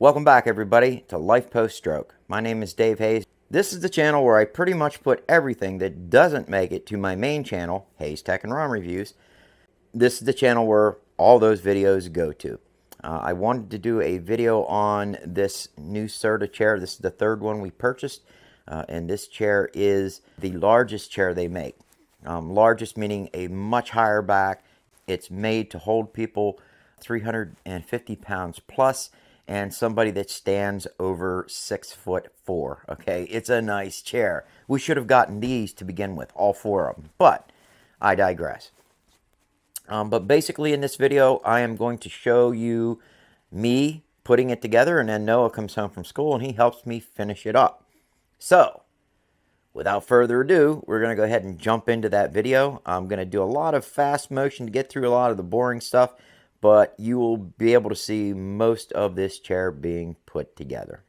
Welcome back everybody to Life Post Stroke. My name is Dave Hayes. This is the channel where I pretty much put everything that doesn't make it to my main channel, Hayes Tech and ROM Reviews. This is the channel where all those videos go to. I wanted to do a video on this new Serta chair. This is the third one we purchased, and this chair is the largest chair they make. Largest meaning a much higher back. It's made to hold people 350 pounds plus, and somebody that stands over 6'4". Okay, it's a nice chair. We should have gotten these to begin with, all four of them, but I digress. But basically in this video, I am going to show you me putting it together, and then Noah comes home from school and he helps me finish it up. So, without further ado, we're going to go ahead and jump into that video. I'm going to do a lot of fast motion to get through a lot of the boring stuff, but you will be able to see most of this chair being put together.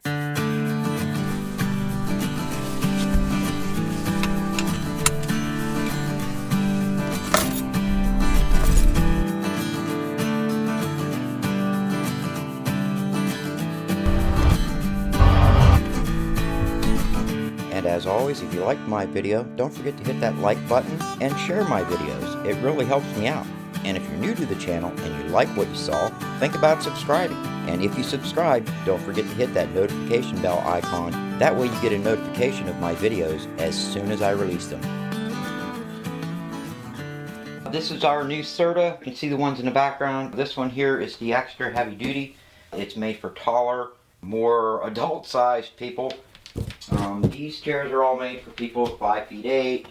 And as always, if you liked my video, don't forget to hit that like button and share my videos. It really helps me out. And if you're new to the channel and you like what you saw, think about subscribing. And if you subscribe, don't forget to hit that notification bell icon. That way you get a notification of my videos as soon as I release them. This is our new Serta. You can see the ones in the background. This one here is the extra heavy duty. It's made for taller, more adult-sized people. These chairs are all made for people 5'8",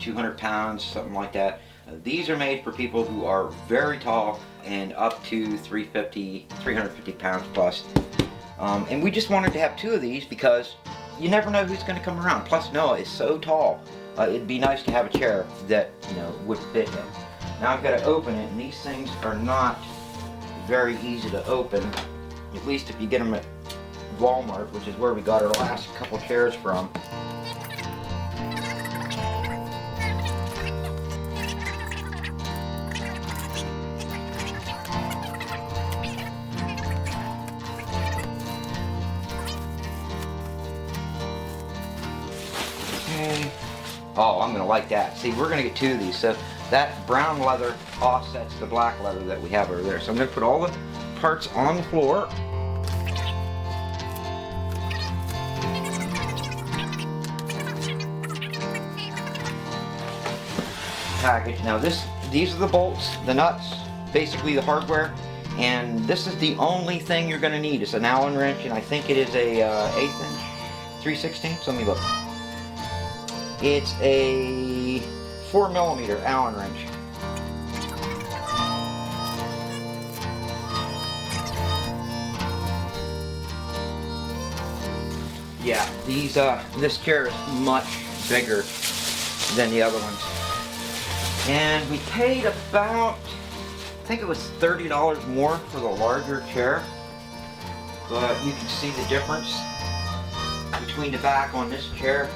200 pounds, something like that. These are made for people who are very tall and up to 350 pounds plus. And we just wanted to have two of these because you never know who's going to come around. Plus Noah is so tall, it'd be nice to have a chair that would fit him. Now I've got to open it, and these things are not very easy to open, at least if you get them at Walmart, which is where we got our last couple chairs from. Okay. Oh, I'm gonna like that. See, we're gonna get two of these, so that brown leather offsets the black leather that we have over there. So I'm gonna put all the parts on the floor. Package. Now these are the bolts, the nuts, basically the hardware, and this is the only thing you're going to need. It's an Allen wrench, and I think it is a 1/8 inch, 3/16. Let me look. It's a 4mm Allen wrench. Yeah, this chair is much bigger than the other ones. And we paid about, I think it was $30 more for the larger chair. But you can see the difference between the back on this chair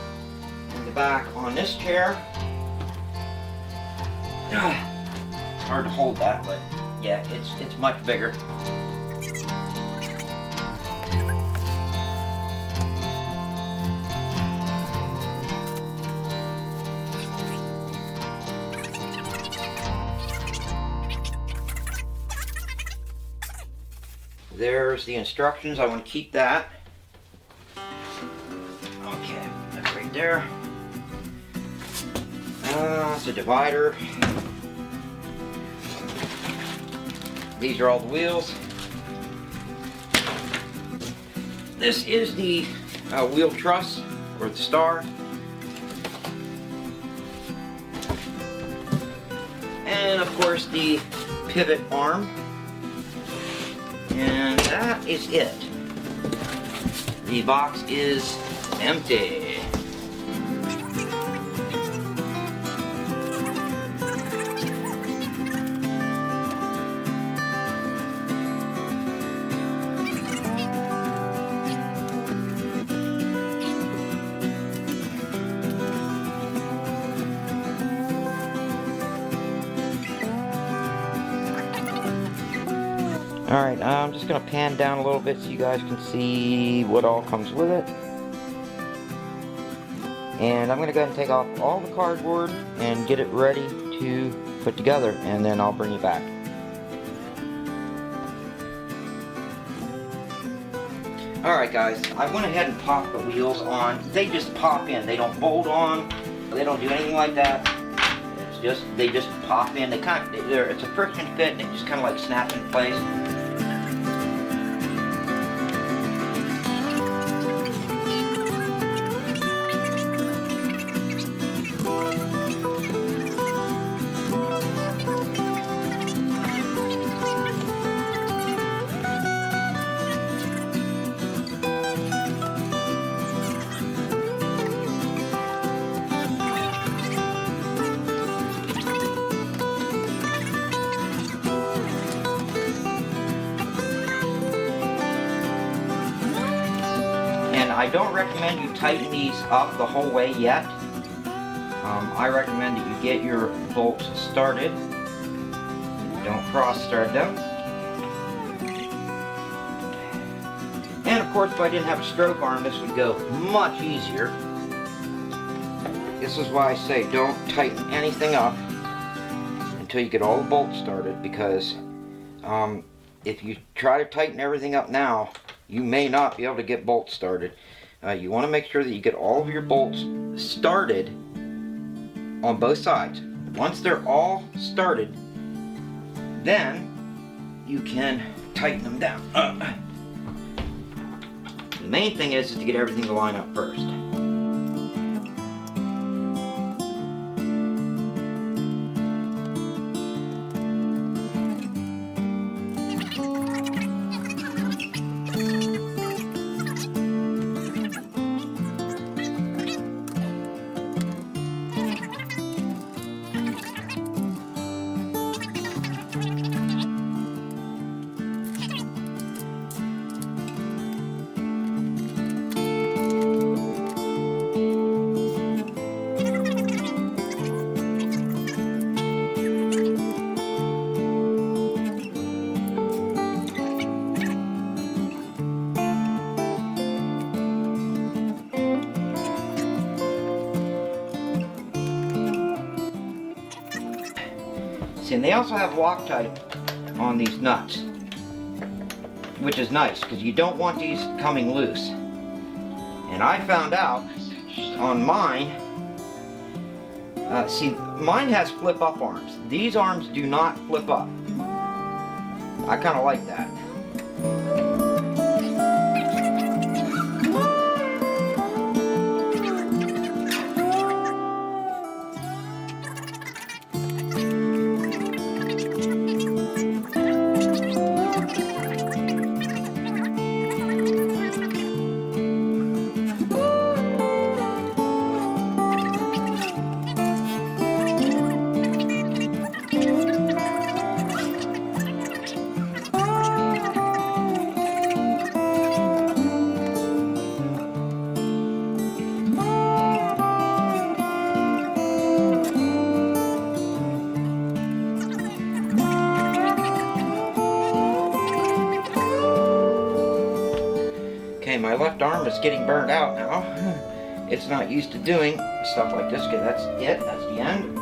and the back on this chair. It's hard to hold that, but yeah, it's much bigger. There's the instructions. I want to keep that. Okay, that's right there. It's a divider. These are all the wheels. This is the wheel truss, or the star. And of course the pivot arm. And that is it. The box is empty. Alright, I'm just going to pan down a little bit so you guys can see what all comes with it. And I'm going to go ahead and take off all the cardboard and get it ready to put together, and then I'll bring you back. Alright guys, I went ahead and popped the wheels on. They just pop in. They don't bolt on. They don't do anything like that. It's just, they just pop in. They kind of, it's a friction fit and it just kind of like snaps in place. I don't recommend you tighten these up the whole way yet. I recommend that you get your bolts started. Don't cross thread them. And of course, if I didn't have a stroke arm, this would go much easier. This is why I say don't tighten anything up until you get all the bolts started, because if you try to tighten everything up now, you may not be able to get bolts started. You want to make sure that you get all of your bolts started on both sides. Once they're all started, then you can tighten them down. The main thing is to get everything to line up first. And they also have Loctite on these nuts, which is nice because you don't want these coming loose. And I found out on mine, see, mine has flip up arms. These arms do not flip up. I kind of like that. My left arm is getting burned out now. It's not used to doing stuff like this. Okay, that's it. That's the end.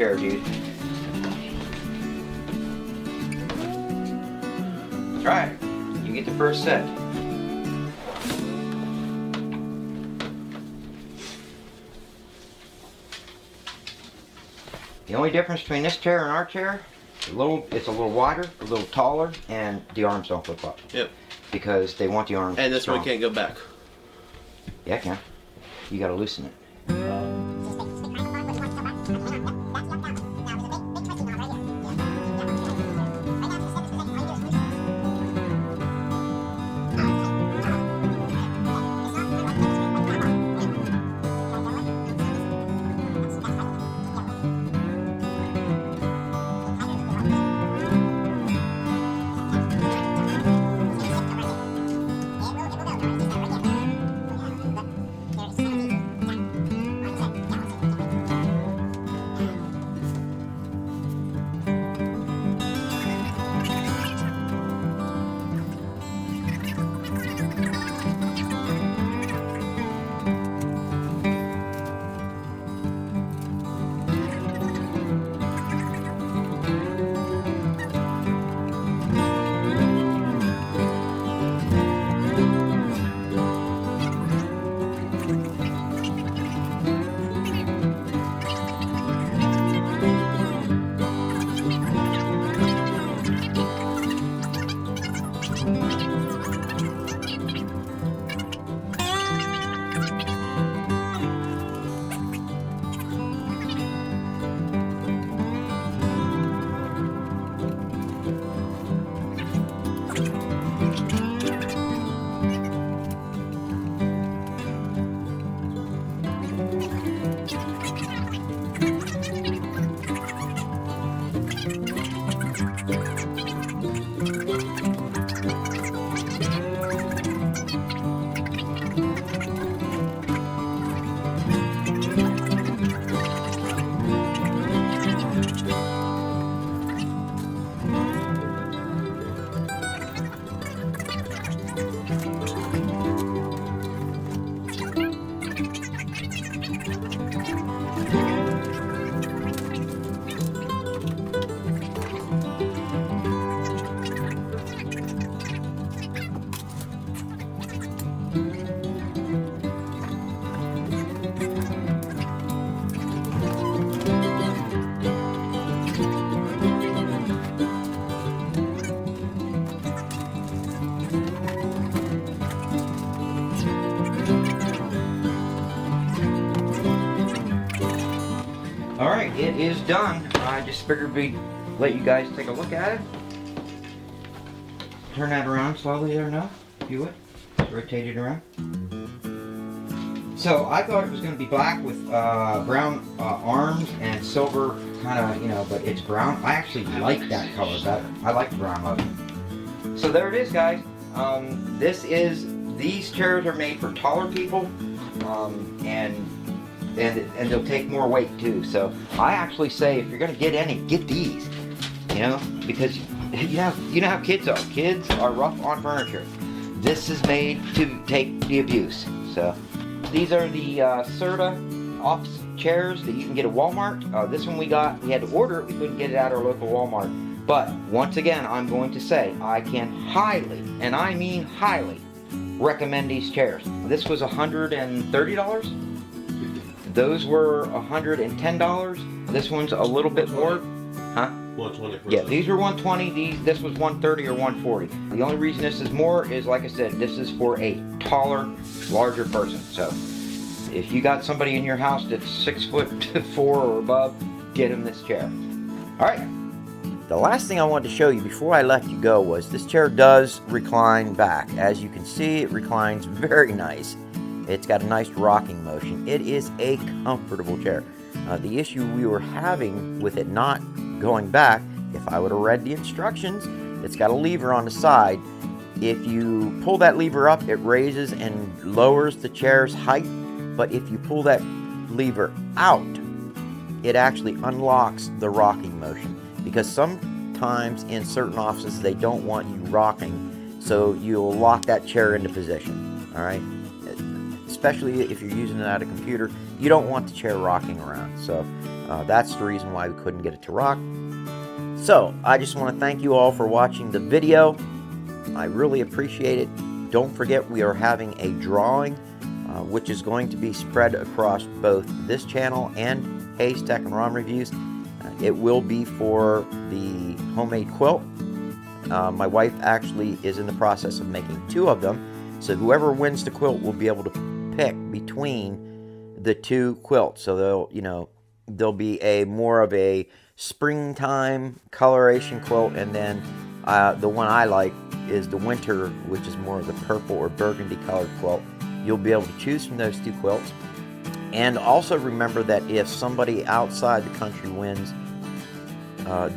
chair, dude. That's right. You get the first set. The only difference between this chair and our chair, it's a little wider, a little taller, and the arms don't flip up. Yep. Because they want the arms And this strong. one can't go back. Yeah, it can. You gotta loosen it. Alright, it is done. I just figured we'd let you guys take a look at it. Turn that around slowly there now, if you would. Just rotate it around. So I thought it was going to be black with brown arms and silver kind of, you know, but it's brown. I actually like that color better. I like the brown of it. So there it is, guys. These chairs are made for taller people, and they'll take more weight too. So I actually say if you're going to get any, get these. You know, because you know how kids are. Kids are rough on furniture. This is made to take the abuse. So these are the Serta office chairs that you can get at Walmart. This one we had to order it. We couldn't get it at our local Walmart. But once again, I'm going to say I can highly, and I mean highly, recommend these chairs. This was $130. Those were $110. This one's a little bit more. Huh? 120. Yeah, these were 120. This was 130 or 140. The only reason this is more is, like I said, this is for a taller, larger person. So if you got somebody in your house that's 6'4" or above, get them this chair. All right. The last thing I wanted to show you before I let you go was this chair does recline back. As you can see, it reclines very nice. It's got a nice rocking motion. It is a comfortable chair. The issue we were having with it not going back, if I would have read the instructions, it's got a lever on the side. If you pull that lever up, it raises and lowers the chair's height. But if you pull that lever out, it actually unlocks the rocking motion. Because sometimes in certain offices, they don't want you rocking, so you'll lock that chair into position, all right? Especially if you're using it at a computer, you don't want the chair rocking around. So that's the reason why we couldn't get it to rock. So I just want to thank you all for watching the video. I really appreciate it. Don't forget, we are having a drawing which is going to be spread across both this channel and Hayes Tech and ROM Reviews. It will be for the homemade quilt. My wife actually is in the process of making 2 of them, so whoever wins the quilt will be able to pick between the 2 quilts. So there'll be a more of a springtime coloration quilt, and then the one I like is the winter, which is more of the purple or burgundy colored quilt. You'll be able to choose from those 2 quilts. And also remember that if somebody outside the country wins,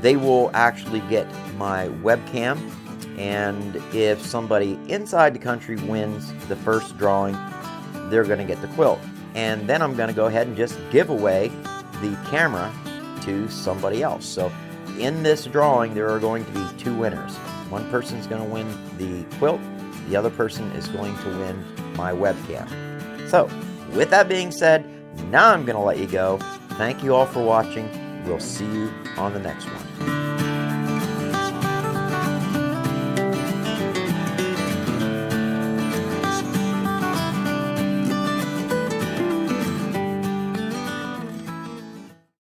they will actually get my webcam. And if somebody inside the country wins the first drawing, they're going to get the quilt. And then I'm going to go ahead and just give away the camera to somebody else. So in this drawing, there are going to be 2 winners. One person is going to win the quilt. The other person is going to win my webcam. So with that being said, now I'm going to let you go. Thank you all for watching. We'll see you on the next one.